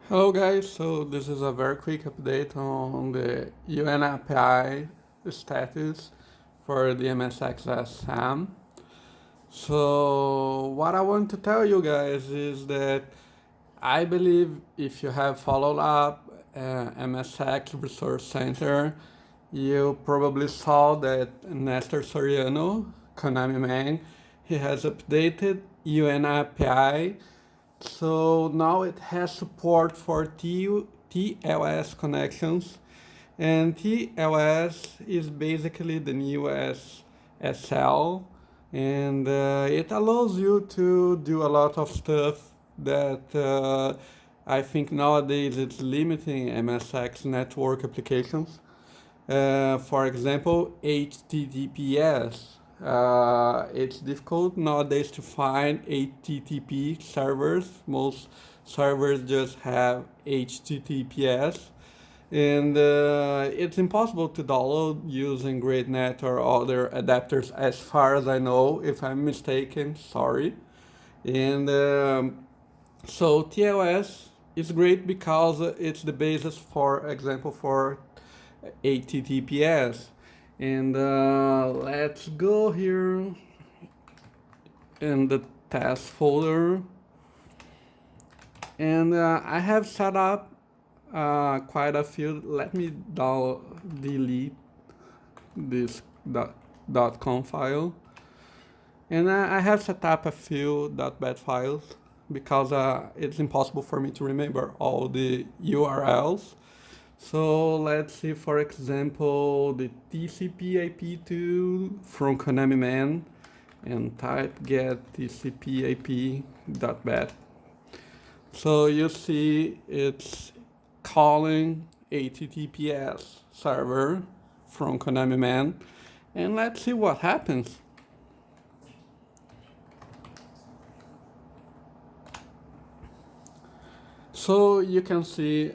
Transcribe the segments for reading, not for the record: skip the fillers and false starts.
Hello guys, so this is a very quick update on the UNAPI status for the MSX-SM. So what I want to tell you guys is that I believe if you have followed up MSX Resource Center, you probably saw that Nestor Soriano, Konamiman, he has updated UNAPI, so now it has support for TLS connections, and TLS is basically the new SL, and it allows you to do a lot of stuff that I think nowadays it's limiting MSX network applications. For example, HTTPS. It's difficult nowadays to find HTTP servers. Most servers just have HTTPS. And it's impossible to download using GreatNet or other adapters, as far as I know. If I'm mistaken, sorry. And so TLS is great because it's the basis, for example, for HTTPS. And let's go here in the test folder. And I have set up quite a few. Let me delete this .com file. And I have set up a few .bat files because it's impossible for me to remember all the URLs. So let's see, for example, the TCP/IP tool from Konamiman, and type get TCP/IP.bat. So you see it's calling HTTPS server from Konamiman, and let's see what happens. So you can see,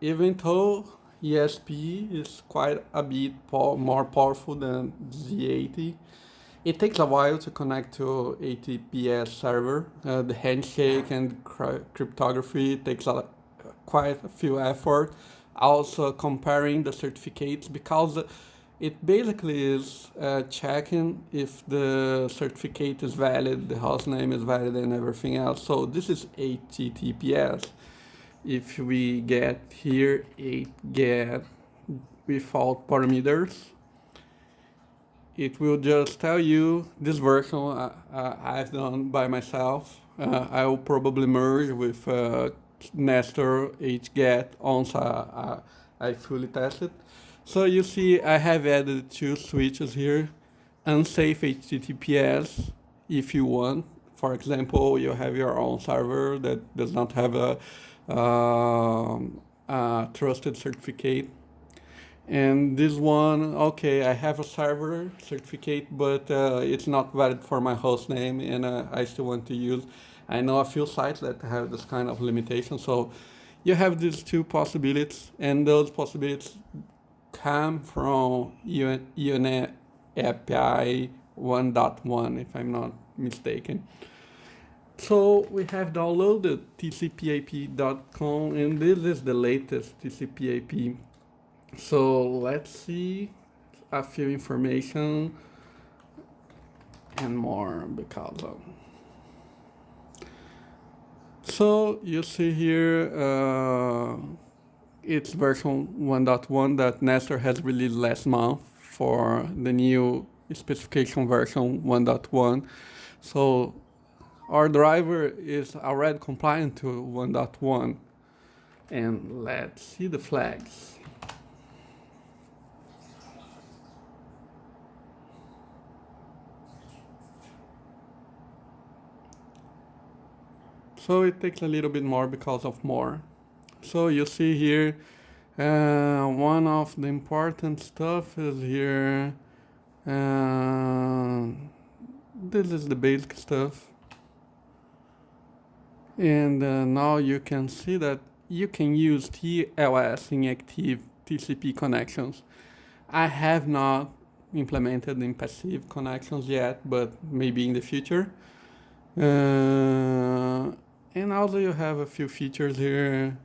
even though ESP is quite a bit more powerful than Z80, it takes a while to connect to HTTPS server. The handshake and cryptography takes quite a few effort. Also comparing the certificates, because it basically is checking if the certificate is valid, the host name is valid, and everything else. So this is HTTPS. If we get here a get without parameters, it will just tell you this version I've done by myself. I will probably merge with Nestor HGet once I fully test it. So you see I have added two switches here. Unsafe HTTPS, if you want. For example, you have your own server that does not have a trusted certificate. And this one, okay, I have a server certificate, but it's not valid for my host name, and I still want to use. I know a few sites that have this kind of limitation. So you have these two possibilities, and those possibilities come from UNAPI 1.1, if I'm not mistaken. So we have downloaded tcpip.com, and this is the latest TCP/IP. So let's see a few information and more because of. So you see here it's version 1.1 that Nestor has released last month for the new specification version 1.1. So our driver is already compliant to 1.1. And let's see the flags. So it takes a little bit more because of more. So you see here, one of the important stuff is here. This is the basic stuff. And now you can see that you can use TLS in active TCP connections. I have not implemented in passive connections yet, but maybe in the future. And also you have a few features here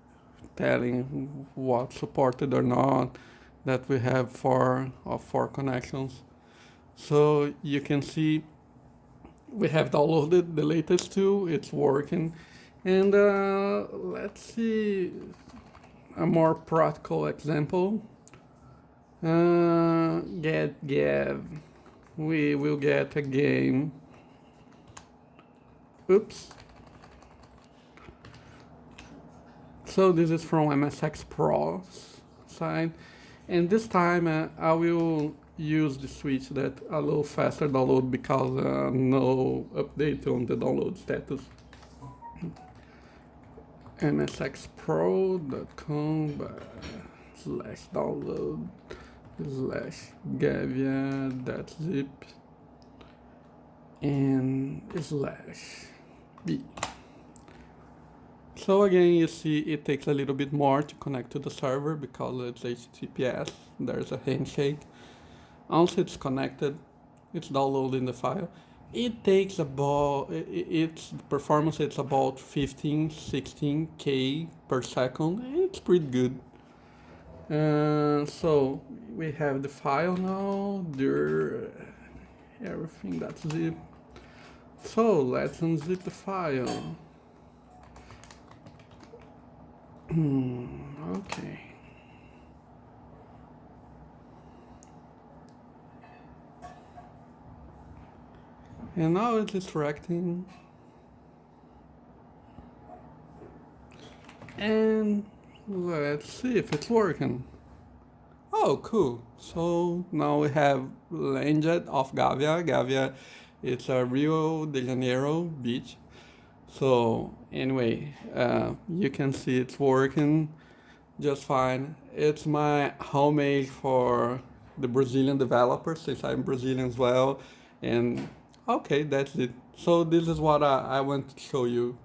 telling what's supported or not that we have four connections. So you can see we have downloaded the latest two, it's working. And let's see a more practical example. Get Gav. We will get a game. Oops. So this is from MSX Pro's side. And this time I will use the switch that a little faster download because no update on the download status. msxpro.com/download/gavia.zip and /b. So again, you see it takes a little bit more to connect to the server because it's HTTPS, there's a handshake. Once it's connected, it's downloading the file. It takes about, its performance, it's about 15, 16K per second. It's pretty good. So we have the file now, everything that's zip. So let's unzip the file. Okay. And now it's extracting. And let's see if it's working. Oh, cool. So now we have Landet of Gavia. Gavia, it's a Rio de Janeiro beach. So anyway, you can see it's working just fine. It's my homemade for the Brazilian developers, since I'm Brazilian as well. And okay, that's it. So this is what I want to show you.